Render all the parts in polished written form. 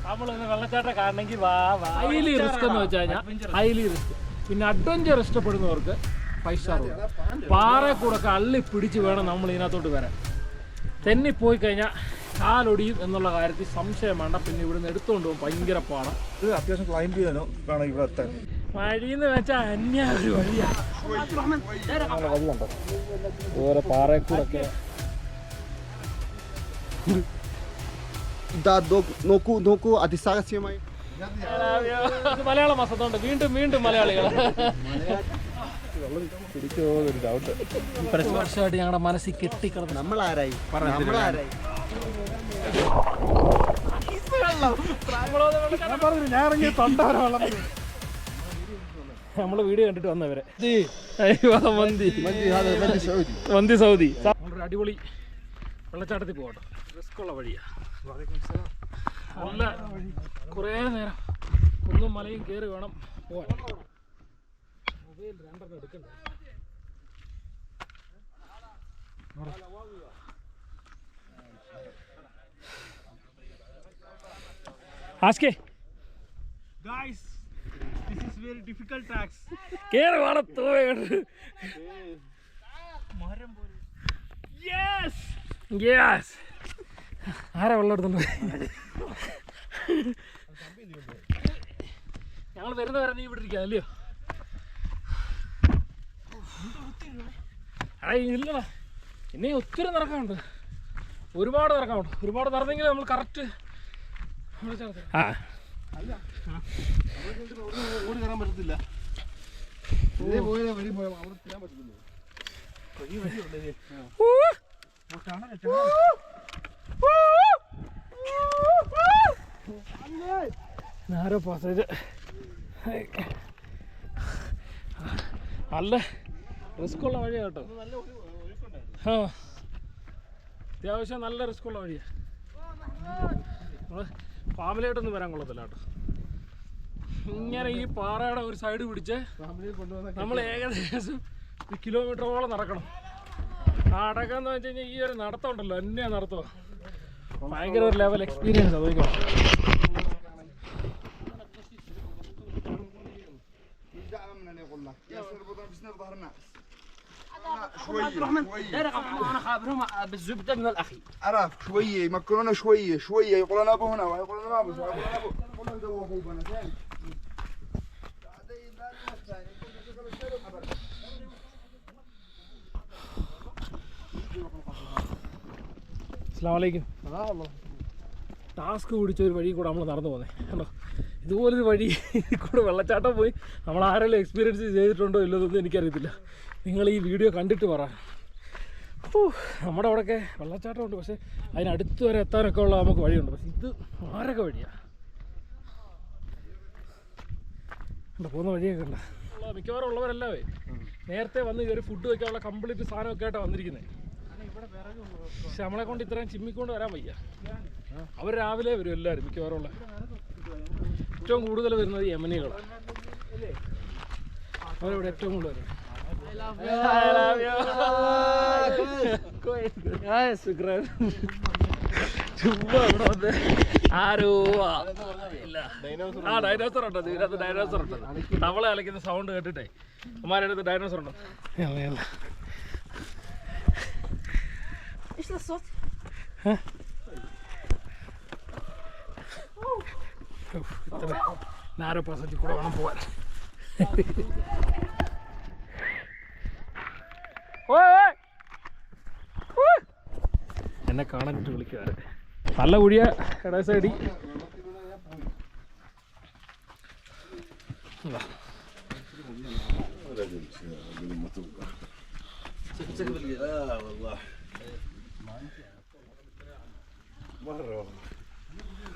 നമ്മളിന്ന് വെള്ളച്ചാട്ടം കാണണമെങ്കിൽ ഹൈലി റിസ്ക് എന്ന് വെച്ച് കഴിഞ്ഞാൽ ഹൈലി റിസ്ക്. പിന്നെ അഡ്വഞ്ചർ ഇഷ്ടപ്പെടുന്നവർക്ക് 5 സ്റ്റാർ. പാറ കൂടെ ഒക്കെ അള്ളി പിടിച്ച് വേണം നമ്മൾ ഇതിനകത്തോട്ട് വരാൻ. തെന്നിപ്പോയി കഴിഞ്ഞാൽ കാലൊടിയും എന്നുള്ള കാര്യത്തിൽ സംശയം വേണ്ട. പിന്നെ ഇവിടുന്ന് എടുത്തുകൊണ്ട് പോകും ഭയങ്കര പാടം. ഇത് അത്യാവശ്യം ക്ലൈംബ് ചെയ്യാനോ വേണം ഇവിടെ എത്താൻ. വഴിയെന്ന് വെച്ചാൽ അന്യ ഒരു വഴിയാണ്. വഴിയുണ്ടോ ഓരോ പാറക്കൂടൊക്കെ. മലയാളം മാസത്തോണ്ട് വീണ്ടും വീണ്ടും മലയാളികൾ വർഷമായിട്ട് ഞങ്ങളുടെ മനസ്സിൽ കെട്ടിക്കിടന്ന് നമ്മളാരായി നമ്മള് വീഡിയോ കണ്ടിട്ട് വന്നവരെ മന്തി സൗദി. നമ്മളൊരു അടിപൊളി വെള്ളച്ചാട്ടത്തിൽ പോകട്ടോ. റിസ്ക് ഉള്ള വഴിയാ. നല്ല കുറേ നേരം കുന്നും മലയും കയറി വേണം പോവാൻ. മൊബൈൽ 2 എടുക്കണ്ടേ. ആസ്കേ Guys, this is very difficult tracks. കേറി വേണം തോന്നുന്നു. Yes. യെസ്. ആരാ വെള്ളം എടുത്തോണ്ട് ഞങ്ങൾ വരുന്ന വരെ നീ ഇവിടെ ഇരിക്കാം അല്ലയോ? ഇല്ലടാ, ഇനി ഒത്തിരി നടക്കാനുണ്ട്. ഒരുപാട് നടക്കാനുണ്ട്. ഒരുപാട് നടന്നെങ്കിൽ നമ്മൾ കറക്റ്റ് ഓടി കയറാൻ പറ്റത്തില്ല. നാരോ പാസേജ് നല്ല റിസ്ക്കുള്ള വഴിയാണ് കേട്ടോ. ആ അത്യാവശ്യം നല്ല റിസ്ക്കുള്ള വഴിയാണ്. നമ്മൾ ഫാമിലിയായിട്ടൊന്നും വരാൻ കൊള്ളത്തില്ല കേട്ടോ. ഇങ്ങനെ ഈ പാറയുടെ ഒരു സൈഡ് പിടിച്ച് നമ്മൾ ഏകദേശം 1 കിലോമീറ്ററോളം നടക്കണം. നടക്കാന്ന് വെച്ച് കഴിഞ്ഞാൽ ഈ ഒരു നടത്തം ഉണ്ടല്ലോ, എന്നെയാണ് നടത്തം. ഭയങ്കര ഒരു ലെവൽ എക്സ്പീരിയൻസ് അതൊക്കെ. بالزبده من الاخي عرف شويه يمكنونا شويه يقول انا ابو هنا ويقول انا ابو ويقول انا ابو كلهم ذوقوا ابو بنا ثاني. അസ്സലാമു അലൈക്കും. ടാസ്ക് പിടിച്ച ഒരു വഴി കൂടെ നമ്മൾ നടന്നു പോകുന്നത് കണ്ടോ. ഇതുപോലൊരു വഴി കൂടെ വെള്ളച്ചാട്ടം പോയി നമ്മൾ ആരെങ്കിലും എക്സ്പീരിയൻസ് ചെയ്തിട്ടുണ്ടോ ഇല്ലതൊന്നും എനിക്കറിയത്തില്ല. നിങ്ങൾ ഈ വീഡിയോ കണ്ടിട്ട് പറ. നമ്മുടെ അവിടെയൊക്കെ വെള്ളച്ചാട്ടം ഉണ്ട്, പക്ഷേ അതിനടുത്ത് വരെ എത്താനൊക്കെ ഉള്ള നമുക്ക് വഴിയുണ്ട്. പക്ഷെ ഇത് ആരൊക്കെ വഴിയാണ് കണ്ടോ. പോകുന്ന വഴിയൊക്കെ ഉണ്ട്. മിക്കവാറും ഉള്ളവരല്ലേ നേരത്തെ വന്ന് കയറി ഫുഡ് വയ്ക്കാനുള്ള കംപ്ലീറ്റ് സാധനമൊക്കെ ആയിട്ടാണ് വന്നിരിക്കുന്നത്. പക്ഷെ നമ്മളെ കൊണ്ട് ഇത്രയും ചിമ്മിക്കൊണ്ട് വരാൻ വയ്യ. അവർ രാവിലെ വരും എല്ലാവരും മിക്കവാറും ഉള്ള. ഏറ്റവും കൂടുതൽ വരുന്നത് യമനികളാണ്. അവരിവിടെ ഏറ്റവും കൂടുതൽ വരും. ചുമ്മാ ഇവിടെ വന്ന് ആരോ ഡൈനോസർ ഉണ്ടോ ഇതിനകത്ത്? ഡൈനോസർ ഉണ്ടോ? തവളെ അലക്കുന്ന സൗണ്ട് കേട്ടിട്ടേ അമ്മാരുടെ അടുത്ത് ഡൈനോസർ ഉണ്ടോ? ايش الصوت؟ നാരോ പാസേജിൽ കൂടെ വേണം പോവാൻ. എന്നെ കാണാനിട്ട് വിളിക്കാറ്. നല്ല കുഴിയ ഇട സൈഡി.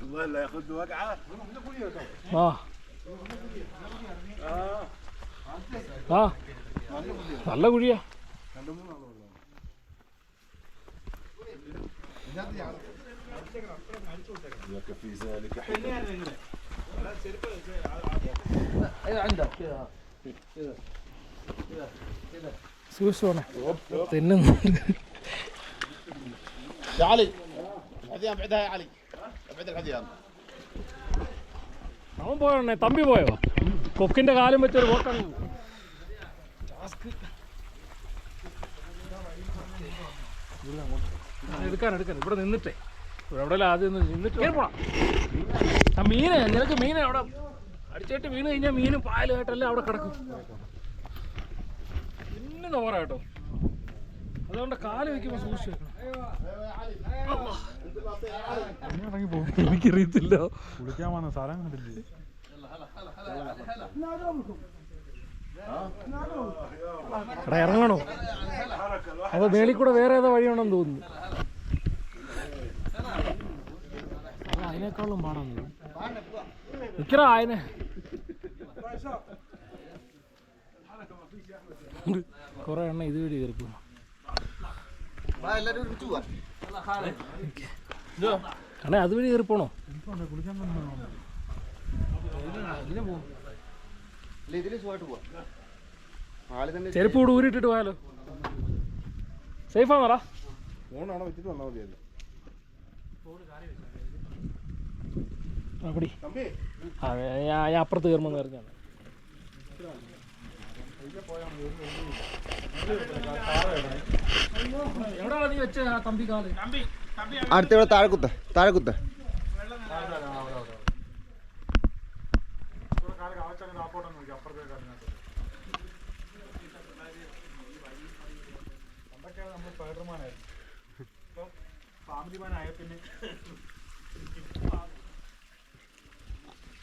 والله لا ياخذ وقعه. നല്ല കുഴിയാ. في ذلك സൂക്ഷിച്ചോണേ തിന്നുന്നുണ്ട്. يا علي هذه ابعدها يا علي അവൻ പോയോ തമ്പി പോയോ കൊക്കിന്റെ കാലം വെച്ചൊരു പോക്കാണ് എടുക്കാൻ ഇവിടെ നിന്നിട്ടേ ഇവിടെ ആദ്യം നിന്നിട്ട് പോണം ആ മീന് നിനക്ക് മീന് അവിടെ അടിച്ചിട്ട് വീണ് കഴിഞ്ഞാൽ മീനും പാലുമായിട്ടല്ലേ അവിടെ കിടക്കും പിന്നെ നോറ കേട്ടോ അതുകൊണ്ട് കാല് വയ്ക്കുമ്പോൾ സൂക്ഷിച്ചു വെക്കണം എനിക്കറിയത്തില്ല കുളിക്കാൻ വന്ന സ്ഥലം കണ്ടില്ലേ എടാ ഇറങ്ങണോ അപ്പൊ മേളിൽ കൂടെ വേറെ ഏതോ വഴിയാണെന്ന് തോന്നുന്നു അതിനേക്കാളും പാടാന്ന് നിക്കറാ അതിനെ കൊറേ എണ്ണ ഇത് വഴി കയറി പോകും അണേ അതുവഴി കയറി പോണോ ചെരുപ്പ് കൂടെ ഊരിട്ടിട്ട് പോയാലോ സേഫാണോടാ ഫോണാണോ വെച്ചിട്ട് വന്നാൽ മതിയല്ലോ അപ്പടി ഞാൻ അപ്പുറത്ത് കയറുമ്പോൾ എറിഞ്ഞാണ് എവിടെയാണ് നീ വെച്ച തമ്പി കാല് അടുത്ത ഇവിടെ താഴെ കുത്ത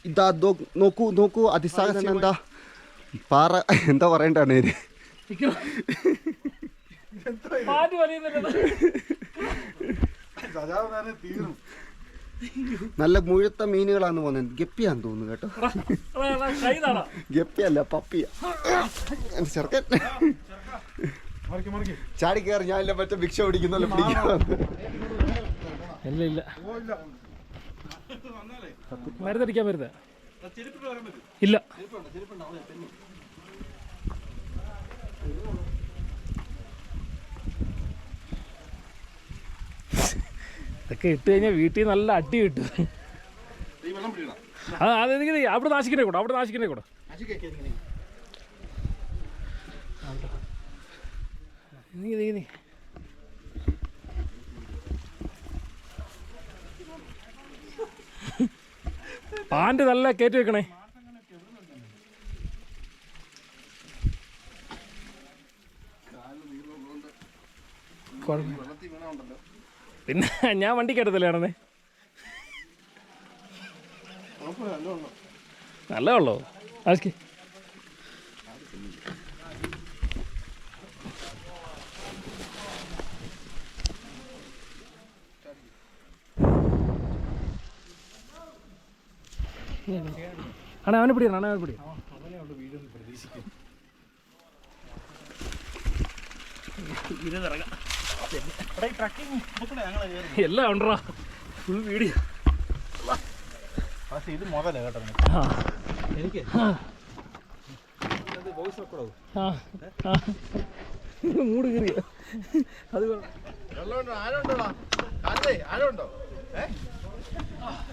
ഇതാ നോക്കൂ അതിസാഹസൻ എന്താ പാറ എന്താ പറയണ്ടാണ് നല്ല മുഴുത്ത മീനുകളാന്ന് പോകുന്നത് ഗപ്പിയാന്ന് തോന്നുന്നു കേട്ടോ ഗപ്പിയല്ല പപ്പിയ ചെറുക്കൻ ചാടി കയറി ഞാനില്ല മറ്റേ ഭിക്ഷ പിടിക്കുന്നല്ലോ പിടിക്കാൻ ഇല്ല മരുന്നടിക്കാൻ വരുന്നത് ഇല്ല ഇതൊക്കെ ഇട്ട് കഴിഞ്ഞാൽ വീട്ടിൽ നല്ല അടി കിട്ടും അതെനിക്ക് അവിടെ നാശിക്കണേ കൂടെ നീ പാൻറ് നല്ല കയറ്റി വെക്കണേ പിന്നെ ഞാൻ വണ്ടി കയറ്റത്തില്ലേ ആണെന്നേ നല്ല ഉള്ളോ ആൾക്ക് അവനെ പിടിക്കണം എല്ലാം ഉണ്ടോ ഫുൾ വീഡിയോ ഇത് മുതലേ കേട്ടോ എനിക്ക് മൂട് കയറിയ അത്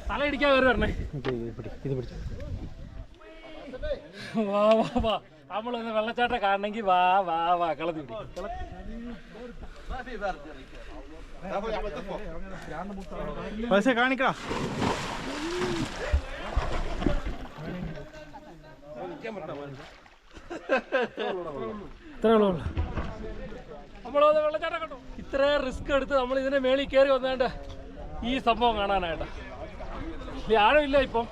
തല ഇടിക്കാൻ കയറി വരണേ ഇത് പിടിച്ചു വാ നമ്മളൊന്ന് വെള്ളച്ചാട്ടം കാണണമെങ്കിൽ വാ കളത്തി പൈസ കാണിക്കാ ഇത്രേ ഉള്ളൂ നമ്മളത് വെള്ളച്ചാട്ടം കണ്ടു ഇത്രയും റിസ്ക് എടുത്ത് നമ്മൾ ഇതിന്റെ മേളിൽ കയറി വന്നേണ്ട ഈ സംഭവം കാണാനായിട്ടാ വലിയ ആഴമില്ല ഇപ്പം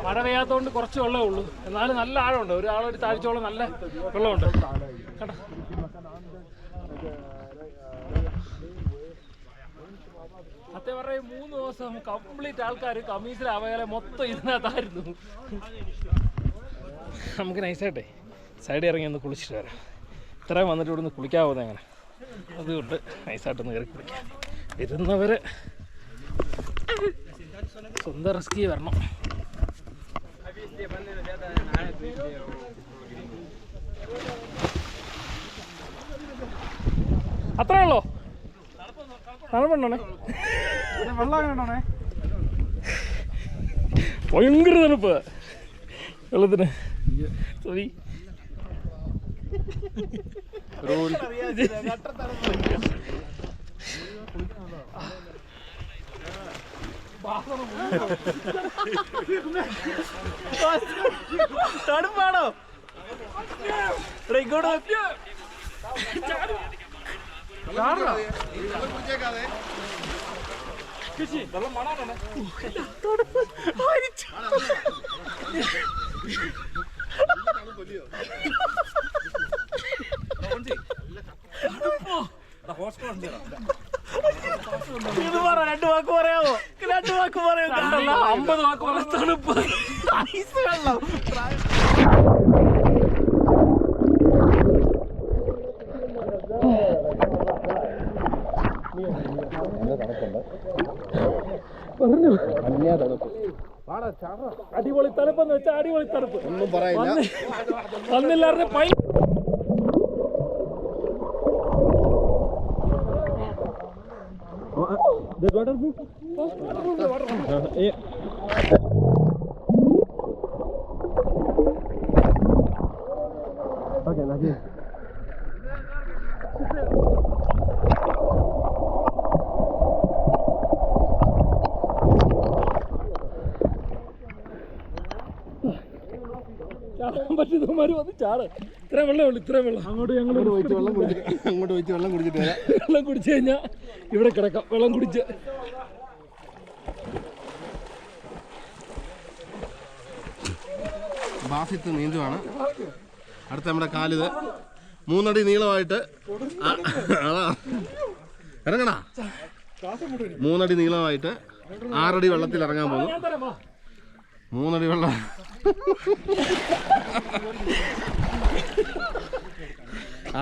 മഴ പെയ്യാത്തതുകൊണ്ട് കുറച്ച് വെള്ളമേ ഉള്ളൂ എന്നാലും നല്ല ആഴമുണ്ട് ഒരാളൊരു താഴ്ചയോളം നല്ല വെള്ളമുണ്ട് കേട്ടോ സത്യം പറഞ്ഞ 3 ദിവസം കംപ്ലീറ്റ് ആൾക്കാർ കമ്മീസിലാവയാലെ മൊത്തം ഇതിനകത്തായിരുന്നു നമുക്ക് നൈസായിട്ടേ സൈഡിൽ ഇറങ്ങി ഒന്ന് കുളിച്ചിട്ട് വരാം ഇത്രയും വന്നിട്ട് ഇവിടെ നിന്ന് കുളിക്കാൻ പോകുന്നത് എങ്ങനെ അതുകൊണ്ട് നൈസായിട്ടൊന്ന് കയറി കുളിക്കാം വരുന്നവർ സ്വന്തം റിസ്കി വരണം അത്രേ ഉള്ളോ തണുപ്പുണ്ടോണേ വെള്ളം കണ്ടോണേ ഭയങ്കര തണുപ്പ് വെള്ളത്തിന്. സോറി തണുപ്പാണോ? ഇങ്ങോട്ട് ഇത് പറ, 2 വാക്ക് പറയാമോ? 2 വാക്ക് പറയാമോ? 50 വാക്ക് പറഞ്ഞ തണുപ്പ്. ഐസ് വെള്ളം. അടിപൊളി തണുപ്പെന്ന് വെച്ചാൽ അടിപൊളി തണുപ്പ്. ഒന്നും പറയില്ല. വന്നില്ലായിരുന്നു പൈ ചാടാൻ പറ്റുന്നവന്മാര് വന്ന് ചാട്. ഇത്രയും വെള്ളമേ ഉള്ളൂ, ഇത്രയും വെള്ളം. അങ്ങോട്ട് ഞങ്ങൾ വെള്ളം കുടിച്ചിട്ട് വരാം. വെള്ളം കുടിച്ചു കഴിഞ്ഞാൽ ഇവിടെ കിടക്കാം. വെള്ളം കുടിച്ച് ബാസിത്ത് നീന്തുവാണ്. അടുത്ത നമ്മുടെ കാലിത് 3 അടി നീളമായിട്ട് ഇറങ്ങണ 3 അടി നീളമായിട്ട് 6 അടി വെള്ളത്തിൽ ഇറങ്ങാൻ പോകുന്നു. 3 അടി വെള്ളം.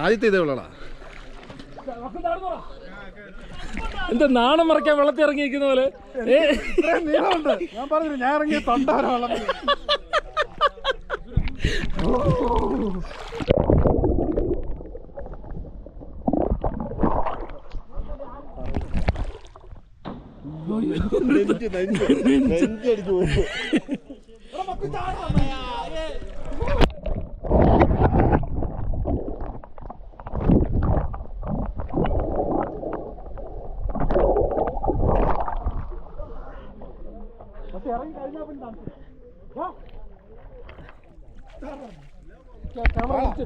ആദ്യത്തെ ഇതേ ഉള്ളടാ. എന്താ നാണം മറക്കാൻ വെള്ളത്തിൽ ഇറങ്ങിയിരിക്കുന്ന പോലെ. നീളമുണ്ട്. ഞാൻ പറഞ്ഞില്ല, ഞാൻ ഇറങ്ങിയ തൊണ്ട വരെ വെള്ളം. നെഞ്ചടിച്ചു പോകും.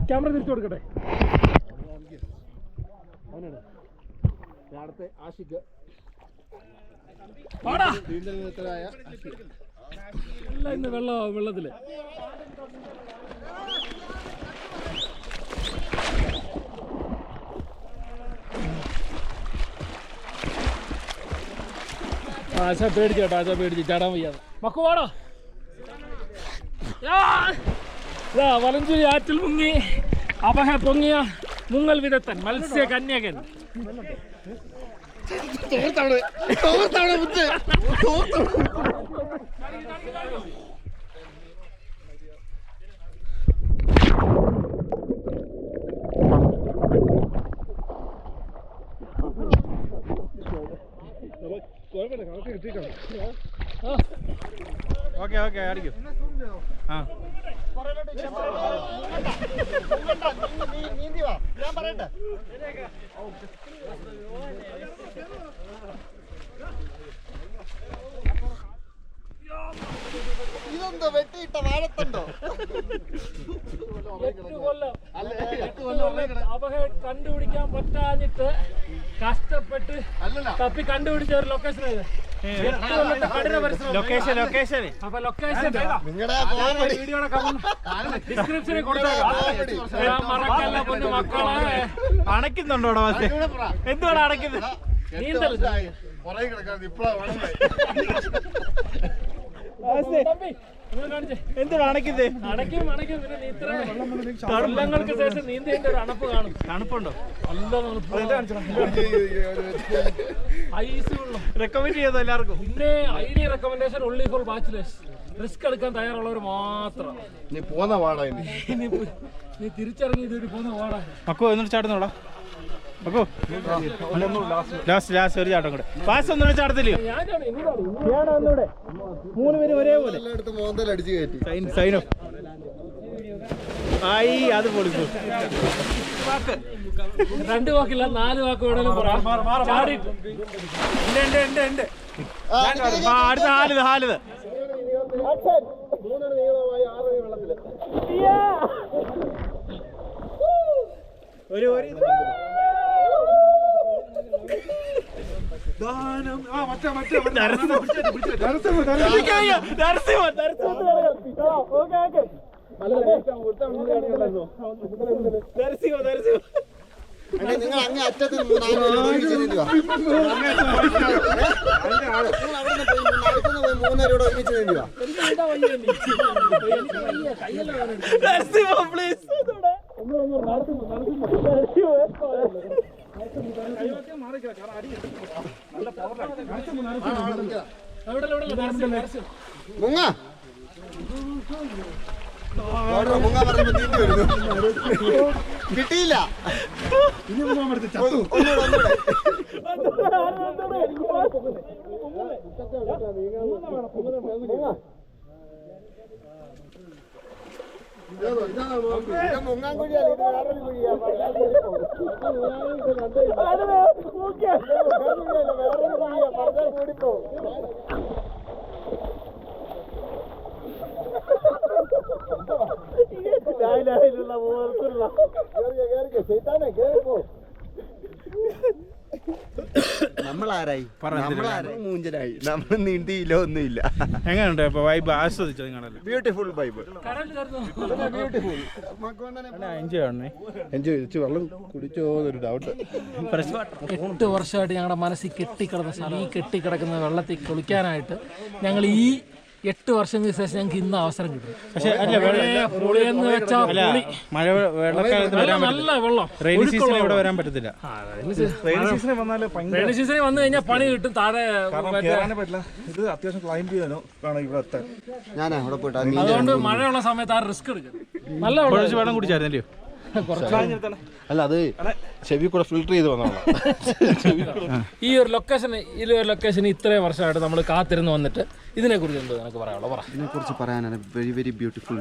ക്യാമറ തിരിച്ചു കൊടുക്കട്ടെ. അടുത്ത ആഷിക്ക് എല്ലാം ഇന്ന് വെള്ളത്തില് ആശ പേടിച്ചു കേട്ടോ. ആശ പേടിച്ച് ചാടാൻ വയ്യാതെ. മക്കു വാടാ. വലഞ്ചേരി ആറ്റിൽ മുങ്ങി അപഹ പൊങ്ങിയ മുങ്ങൽ വിദഗ്ധൻ മത്സ്യ കന്യകൻ. ഓക്കെ ഓക്കെ അടിക്കും. ആ ഇതെന്തോ വെട്ടിയിട്ട വാഴത്തണ്ടോ? കണ്ടുപിടിക്കാൻ പറ്റാഞ്ഞിട്ട് കഷ്ടപ്പെട്ട് തപ്പി കണ്ടുപിടിച്ച ഒരു ലൊക്കേഷൻ ഇത്. ലൊക്കേഷൻ അപ്പൊ ലൊക്കേഷൻ നിങ്ങളുടെ വീഡിയോയുടെ ഡിസ്ക്രിപ്ഷനിൽ കൊടുത്തേക്കാം. മറക്കല്ല പൊന്നു മക്കളെ. അണയ്ക്കുന്നുണ്ടോടാ? എന്തുവാണ് അണയ്ക്കുന്നത്? നീന്തൽ പുറകെ കിടക്കാതെ ഇപ്പഴാണ് എന്തുവാണ് അണയ്ക്കുന്നത്? അടയ്ക്കും പിന്നെ നീ ഇത്ര കൊല്ലങ്ങൾക്ക് ശേഷം നീന്തേണ്ട ഒരു അണപ്പ് കാണും. തണുപ്പുണ്ടോ? നല്ല ഐസ് വെള്ളം റെക്കമെൻഡ് ചെയ്തോ എല്ലാവർക്കും? പിന്നെ idea recommendation only for bachelors. Risk എടുക്കാൻ തയ്യാറുള്ളവർ മാത്രം. നീ പോന്ന വാടാ നീ തിരിച്ചിറങ്ങി ഇതൊരു പോകുന്ന വാടാ. മക്കോ എന്നിട്ട് ചാടുന്നോടാ? അപ്പോ ലാസ്റ്റ് ഒരു ചാട്ടം കൂടെ പാസ് ഒന്നും ചാടത്തില്ലയോ ഒന്നുകൂടെ 3 പേര് ഒരേപോലെ സൈൻ ഓഫ് ആയി അത് പൊളിപ്പോ 2 വാക്കില്ല 4 വാക്ക് വേണേലും പറയാം. ചാടി. ഉണ്ട് അടുത്ത ഹാലിത് ഒരു നിങ്ങൾ അങ്ങേ അറ്റത്ത് 4 പേര് ഒരുമിച്ച് നീന്തുക. ഒരുമിച്ച് നീന്തുക. മുങ്ങ മുങ്ങ പറയുമ്പോ നീന്തി വരുന്നു. കിട്ടിയില്ല. മുങ്ങാൻ കുഴിയല്ല, ഇത് വേറൊരു കുഴിയാ. വേറൊരു കുഴിയാ, പറഞ്ഞാൽ കൂടിപ്പോ. നമ്മളാരായി മൂഞ്ചനായി, നമ്മൾ നീന്തിയില്ല, ഒന്നുമില്ല. എങ്ങനെയുണ്ട് ഇപ്പൊ വൈബ് ആസ്വദിച്ചത് നിങ്ങളല്ലേ? Beautiful vibe, beautiful. എൻജോയ് ചെയ്തു. വെള്ളം കുടിച്ചോ എന്നൊരു ഡൗട്ട്. 8 വർഷമായിട്ട് ഞങ്ങളുടെ മനസ്സിൽ കെട്ടിക്കിടന്ന സ്ഥലം, ഈ കെട്ടിക്കിടക്കുന്ന വെള്ളത്തിൽ കുളിക്കാനായിട്ട് ഞങ്ങൾ ഈ 8 വർഷങ്ങൾക്ക് ശേഷം ഞങ്ങൾക്ക് ഇന്ന് അവസരം കിട്ടും. പക്ഷേ പൊളിയെന്ന് വെച്ചാൽ മഴ വെള്ളക്കാലത്ത് വരാൻ നല്ല വെള്ളം, റെയിനി സീസൺ ഇവിടെ വരാൻ പറ്റത്തില്ല. റെയിനി സീസണിൽ വന്നു കഴിഞ്ഞാൽ പണി കിട്ടും. താഴെ പറ്റില്ല, ഇത് അത്യാവശ്യം ക്ലൈംബ് ചെയ്യാനോ കാണാം ഇവിടെ എത്താൻ. ഞാനാ അവിടെ പോയിട്ട് അതുകൊണ്ട് മഴയുള്ള സമയത്ത് ആ റിസ്ക് എടുക്കും. നല്ല വെള്ളം കുടിച്ചായിരുന്നല്ലോ. അല്ല, അത് ചെവി കൂടെ ഫിൽട്ടർ ചെയ്ത് വന്നതാണ്. ഈ ഒരു ലൊക്കേഷൻ ഇത്രയും വർഷമായിട്ട് നമ്മൾ കാത്തിരുന്ന് വന്നിട്ട് ഇതിനെ കുറിച്ച് എന്തോ നിനക്ക് പറയാനുള്ളൂ? പറ. ഇതിനെ കുറിച്ച് പറയാനാണ് വെരി വെരി ബ്യൂട്ടിഫുൾ.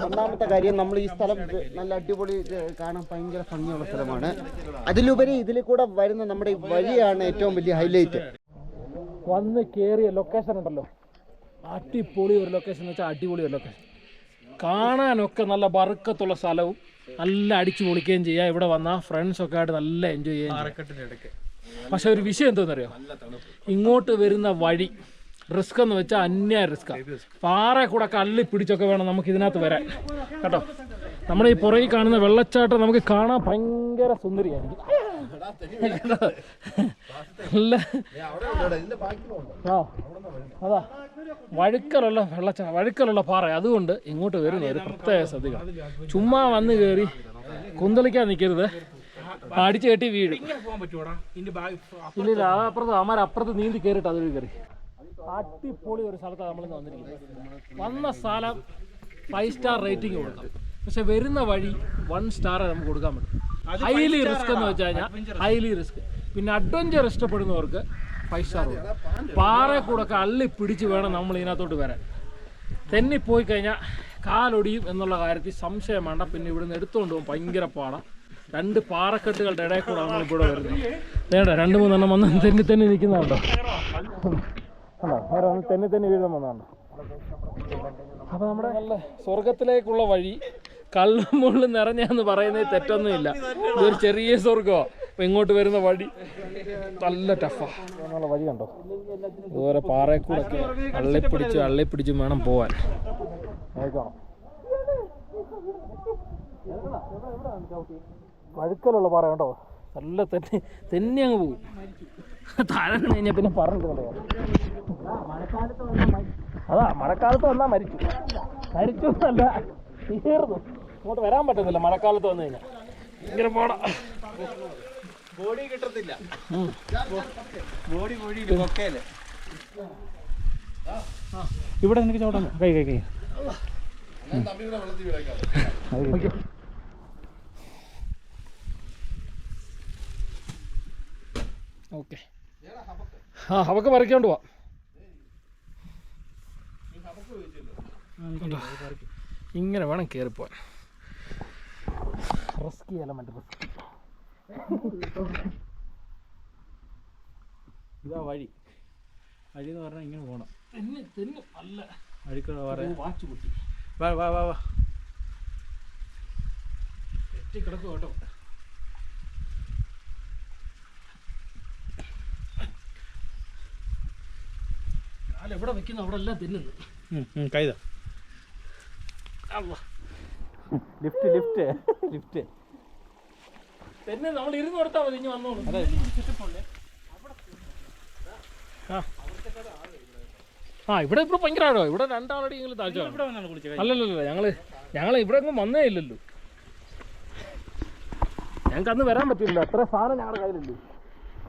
ഒന്നാമത്തെ കാര്യം, നമ്മൾ ഈ സ്ഥലം നല്ല അടിപൊളി, കാണാൻ ഭയങ്കര ഭംഗിയുള്ള സ്ഥലമാണ്. അതിലുപരി ഇതിൽ കൂടെ വരുന്ന നമ്മുടെ ഈ വഴിയാണ് ഏറ്റവും വലിയ ഹൈലൈറ്റ്. വന്ന് കയറിയ ലൊക്കേഷൻ ഉണ്ടല്ലോ, അടിപൊളി ഒരു ലൊക്കേഷൻ എന്ന് വെച്ചാൽ അടിപൊളി ഒരു ലൊക്കേഷൻ. കാണാനൊക്കെ നല്ല ബറുക്കത്തുള്ള സ്ഥലവും, നല്ല അടിച്ചു പൊളിക്കുകയും ചെയ്യാം. ഇവിടെ വന്നാൽ ഫ്രണ്ട്സൊക്കെ ആയിട്ട് നല്ല എൻജോയ് ചെയ്യാം. പക്ഷെ ഒരു വിഷയം എന്താണെന്നറിയോ, ഇങ്ങോട്ട് വരുന്ന വഴി റിസ്ക് എന്ന് വെച്ചാൽ അന്യായ റിസ്ക്കാണ്. പാറ കൂടെ കള്ളി പിടിച്ചൊക്കെ വേണം നമുക്ക് ഇതിനകത്ത് വരാൻ കേട്ടോ. നമ്മുടെ ഈ പുറകിൽ കാണുന്ന വെള്ളച്ചാട്ടം നമുക്ക് കാണാൻ ഭയങ്കര സുന്ദരിയായിരിക്കും. നല്ല അതാ വഴുക്കലുള്ള പാറ. അതുകൊണ്ട് ഇങ്ങോട്ട് വരുന്ന ഒരു പ്രത്യേക ശ്രദ്ധിക്കണം. ചുമ്മാ വന്ന് കയറി കുന്തളിക്കാൻ നിൽക്കരുത്, അടിച്ചു കെട്ടി വീഴും. ഇല്ല, അപ്പുറത്ത് നീന്തി കയറിയിട്ട് അതൊരു കയറി. അടിപൊളി ഒരു സ്ഥലത്താണ് നമ്മൾ വന്നിരിക്കുന്നത്. വന്ന സ്ഥലം 5 സ്റ്റാർ റേറ്റിംഗ് കൊടുക്കാം. പക്ഷെ വരുന്ന വഴി 1 സ്റ്റാർ നമുക്ക് കൊടുക്കാൻ പറ്റും. ഹൈലി റിസ്ക് എന്ന് വെച്ച് കഴിഞ്ഞാൽ ഹൈലി റിസ്ക്. പിന്നെ അഡ്വഞ്ചർ ഇഷ്ടപ്പെടുന്നവർക്ക് 5 സ്റ്റാർ കൊടുക്കാം. പാറ കൂടെ ഒക്കെ അള്ളി പിടിച്ച് വേണം നമ്മൾ ഇതിനകത്തോട്ട് വരാൻ. തെന്നിപ്പോയി കഴിഞ്ഞാൽ കാലൊടിയും എന്നുള്ള കാര്യത്തിൽ സംശയം വേണ്ട. പിന്നെ ഇവിടുന്ന് എടുത്തുകൊണ്ട് പോകും ഭയങ്കര പാടാണ്. 2 പാറക്കെട്ടുകളുടെ ഇടയിൽ കൂടെ നമ്മളിവിടെ വരുന്നത്. വേണ്ട 2-3 എണ്ണം വന്ന് തെന്നി നിൽക്കുന്നുണ്ടോ? തെന്നി വീഴുന്ന വന്നാണ്. അപ്പോൾ നമ്മുടെ നല്ല സ്വർഗത്തിലേക്കുള്ള വഴി കള്ളും മുള്ളും നിറഞ്ഞാന്ന് പറയുന്നത് തെറ്റൊന്നുമില്ല. ഇതൊരു ചെറിയ സ്വർഗമാണ്. അപ്പോൾ ഇങ്ങോട്ട് വരുന്ന വഴി നല്ല ടഫാണ്. എന്നുള്ള വഴി കണ്ടോ, ഇതുപോലെ പാറയെക്കൂടൊക്കെ അള്ളിപ്പിടിച്ച് വേണം പോവാൻ. നോക്കണം, വഴുക്കലുള്ള പാറ കണ്ടോ, നല്ല തെന്നി അങ്ങ് പോകും. താഴെ കഴിഞ്ഞാൽ പിന്നെ പറഞ്ഞിട്ട് അതാ മഴക്കാലത്ത് വന്നാൽ മരിച്ചു എന്നല്ല, തീർന്നു. ഇങ്ങോട്ട് വരാൻ പറ്റുന്നില്ല മഴക്കാലത്ത് വന്നു കഴിഞ്ഞാൽ. ഭയങ്കര പാടാ, ബോഡി കിട്ടത്തില്ല. ഇവിടെ എനിക്ക് ചോട്ടാ കൈ ഓക്കെ. ആ അവക്ക് പറിക്കൊണ്ട് പോവാം. ഇങ്ങനെ വേണം കയറിപ്പോവാൻ. Risky element. ഇതാ വഴി. വഴി എന്ന് പറഞ്ഞാൽ ഇങ്ങനെ പോകണം. അല്ല വഴിക്കൂടെ വാച്ച് കുട്ടി വാ വാ വാ വാ. കിടക്കും കേട്ടോ. എവിടെ വെക്കുന്നു അവിടെ എല്ലാം തിന്നുന്നു. കൈതാ ലിഫ്റ്റ് ലിഫ്റ്റ് ലിഫ്റ്റ് തന്നെ നമ്മൾ ഇരുന്ന് കൊടുത്താൽ മതി. ഇനി വന്നോളൂ. ആ ഇവിടെ ഇപ്പോൾ ഭയങ്കര ആഴോ. ഇവിടെ രണ്ടാളടി നിങ്ങൾ താഴ്ച. അല്ലല്ലോ ഞങ്ങൾ ഇവിടെ ഒന്നും വന്നേ ഇല്ലല്ലോ. ഞങ്ങൾക്ക് അന്ന് വരാൻ പറ്റില്ല. അത്ര സാധനം ഞങ്ങളുടെ കയ്യിലുണ്ട്.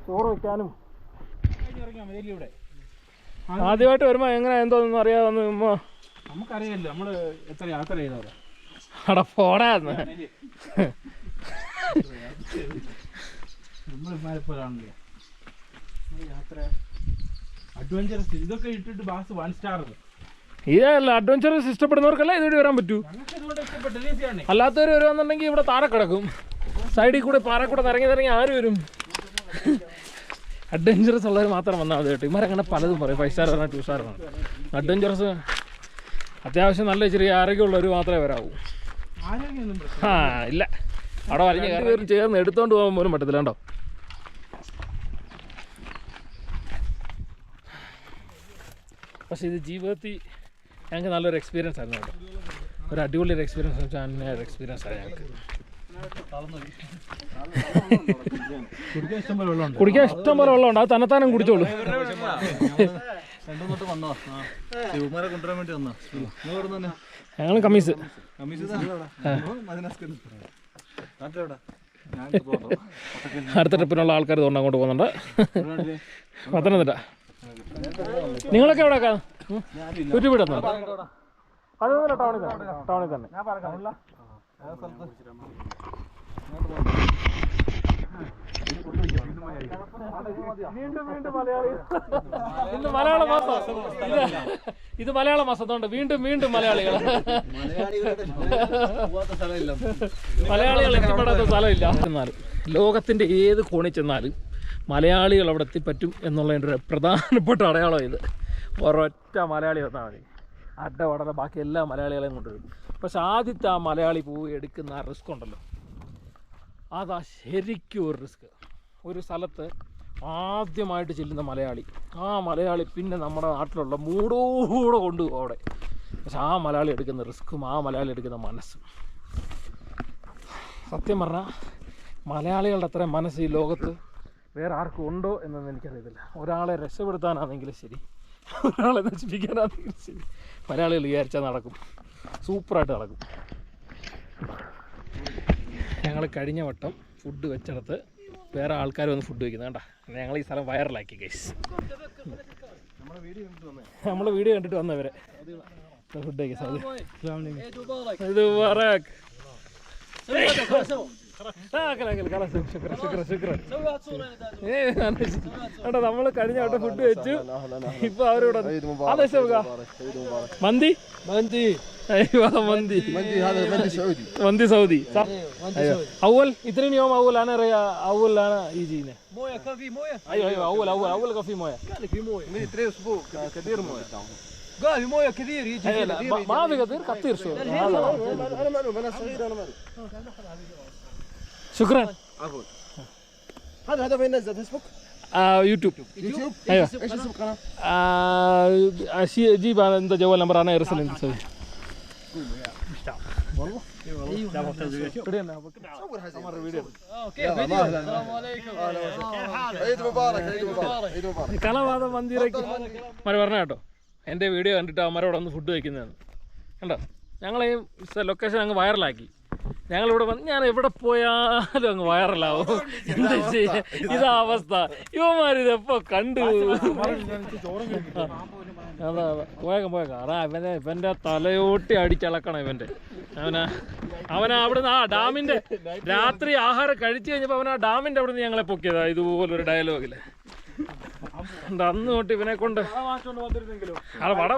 ചോറ് വയ്ക്കാനും. ആദ്യമായിട്ട് വരുമ്പോൾ എങ്ങനെ എന്തോന്നും അറിയാതൊന്നും നമുക്കറിയാമല്ലോ. നമ്മൾ എത്ര യാത്ര ചെയ്തവരാ. അവിടെ പോടാന്ന് നമ്മളിപ്പോഴാണല്ലോ യാത്ര അഡ്വഞ്ചറസ്. ഇതൊക്കെ ഇട്ടിട്ട് ബാസ് 1 സ്റ്റാർ. ഇതല്ല അഡ്വഞ്ചറസ് ഇഷ്ടപ്പെടുന്നവർക്കല്ല ഇതുവഴി വരാൻ പറ്റൂ. അല്ലാത്തവർ വരുവാന്നുണ്ടെങ്കിൽ ഇവിടെ താഴെ കിടക്കും. സൈഡിൽ കൂടെ പാറക്കൂടെ നിറങ്ങി ആര് വരും? അഡ്വഞ്ചറസ് ഉള്ളവർ മാത്രം വന്നാൽ മതി കേട്ടോ. ഇമാരങ്ങനെ പലതും പറയും. 5 സ്റ്റാർ പറഞ്ഞാൽ 2 സ്റ്റാർ പറഞ്ഞാൽ. അഡ്വഞ്ചറസ് അത്യാവശ്യം നല്ല ചെറിയ ആരോഗ്യമുള്ളവർ മാത്രമേ വരാവൂ. ആ ഇല്ല അവിടെ വലിയ പേരും ചേർന്ന് എടുത്തോണ്ട് പോകാൻ പോലും പറ്റത്തില്ല കേട്ടോ. പക്ഷേ ഇത് ജീവിതത്തിൽ ഞങ്ങൾക്ക് നല്ലൊരു എക്സ്പീരിയൻസ് ആയിരുന്നു കേട്ടോ. ഒരു അടിപൊളി ഒരു എക്സ്പീരിയൻസ് വെച്ചാൽ അന്നൊരു എക്സ്പീരിയൻസ് ആയി ഞങ്ങൾക്ക്. കുടിക്കാൻ ഇഷ്ടം പോലെ വെള്ളമുണ്ട്. അത് തന്നെത്താനും കുടിച്ചോളൂ. ഞങ്ങൾ കമ്മീസ് അടുത്ത ട്രിപ്പിനുള്ള ആൾക്കാർ കൊണ്ട് അങ്ങോട്ട് പോകുന്നുണ്ട്. പത്തനംതിട്ട. നിങ്ങളൊക്കെ എവിടെ ചുറ്റുവീടുന്നുണ്ട്? അതൊന്നുമില്ല, ടൗണിൽ തന്നെ. വീണ്ടും മലയാളി. ഇന്ന് മലയാള മാസം. ഇത് മലയാള മാസത്തോണ്ട് വീണ്ടും മലയാളികൾ എത്തിപ്പെടാത്ത സ്ഥലമില്ല. എന്നാലും ലോകത്തിൻ്റെ ഏത് കോണിൽ ചെന്നാലും മലയാളികൾ അവിടെ എത്തിപ്പറ്റും എന്നുള്ളതിൻ്റെ ഒരു പ്രധാനപ്പെട്ട അടയാളം ഇത്. ഒരൊറ്റ മലയാളി വന്നാൽ മതി. അഡ ബാക്കി എല്ലാ മലയാളികളെയും കൊണ്ടുവരും. പക്ഷെ ആദ്യത്തെ ആ മലയാളി പോയി എടുക്കുന്ന ആ റിസ്ക് ഉണ്ടല്ലോ, അതാ ശരിക്കും ഒരു റിസ്ക്. ഒരു സ്ഥലത്ത് ആദ്യമായിട്ട് ചെല്ലുന്ന മലയാളി, ആ മലയാളി പിന്നെ നമ്മുടെ നാട്ടിലുള്ള മൂടോടെ കൊണ്ടുപോകും അവിടെ. പക്ഷെ ആ മലയാളി എടുക്കുന്ന റിസ്ക്കും ആ മലയാളി എടുക്കുന്ന മനസ്സും, സത്യം പറഞ്ഞാൽ മലയാളികളുടെ അത്രയും മനസ്സ് ഈ ലോകത്ത് വേറെ ആർക്കും ഉണ്ടോ എന്നൊന്നും എനിക്കറിയത്തില്ല. ഒരാളെ രക്ഷപ്പെടുത്താനാണെങ്കിലും ശരി, ഒരാളെ നശിപ്പിക്കാനാണെങ്കിലും ശരി, മലയാളികൾ വിചാരിച്ചാൽ നടക്കും. സൂപ്പറായിട്ട് നടക്കും. ഞങ്ങൾ കഴിഞ്ഞ വട്ടം ഫുഡ് വെച്ചിടത്ത് വേറെ ആൾക്കാർ വന്ന് ഫുഡ് വയ്ക്കുന്നത് കണ്ട. ഞങ്ങൾ ഈ സ്ഥലം വൈറലാക്കി ഗൈസ്. നമ്മൾ വീഡിയോ കണ്ടിട്ട് വന്നവരെ ഫുഡ് വയ്ക്കുക. ഇത് നമ്മൾ കഴിഞ്ഞ വട്ടം ഫുഡ് വെച്ചു. ഇപ്പൊ അവരോട് മന്തി مندي سعودي صح؟ ايوه اول اثنين يوم اول انا اول انا يجينا مويه كان في مويه. ايوه اول كان في مويه. قال في مويه من 3 اسبوع كثير مويه. قال في مويه كثير يجي. ما في كثير كثير شو انا معلوم انا صغير انا معلوم. شكرا. عفوا. هذا فين نزل فيسبوك؟ يوتيوب. ايوه ايش اسم القناه؟ جيب انت جوال نمبر انا ارسل انت تسوي. والله صور حزين مره فيديو. اوكي السلام عليكم. عيد مبارك. عيد مبارك. كلام هذا മന്തിരക്ക് മര പറഞ്ഞ കേട്ടോ. എൻ്റെ വീഡിയോ കണ്ടിട്ട് അവന്മാരോട് ഒന്ന് ഫുഡ് കഴിക്കുന്നതാണ് കണ്ടോ. ഞങ്ങൾ ഈ ലൊക്കേഷൻ അങ്ങ് വൈറലാക്കി. ഞങ്ങളിവിടെ വന്ന് ഞാൻ എവിടെ പോയാലും അങ്ങ് വൈറലാവും. എന്താ ചെയ്യുക, ഇതാ അവസ്ഥ. ഇവന്മാരിതെപ്പോ കണ്ടു. അതെ പോയേക്കാം അതാ ഇവൻ്റെ തലയോട്ടി അടിച്ചളക്കണം അവനാ അവിടുന്ന് ആ ഡാമിൻ്റെ രാത്രി ആഹാരം കഴിച്ചു കഴിഞ്ഞപ്പോൾ അവൻ ആ ഡാമിൻ്റെ അവിടുന്ന് ഞങ്ങളെ പൊക്കിയതാ ഇതുപോലൊരു ഡയലോഗിൽ. അന്ന് തൊട്ട് ഇവനെ കൊണ്ട് വട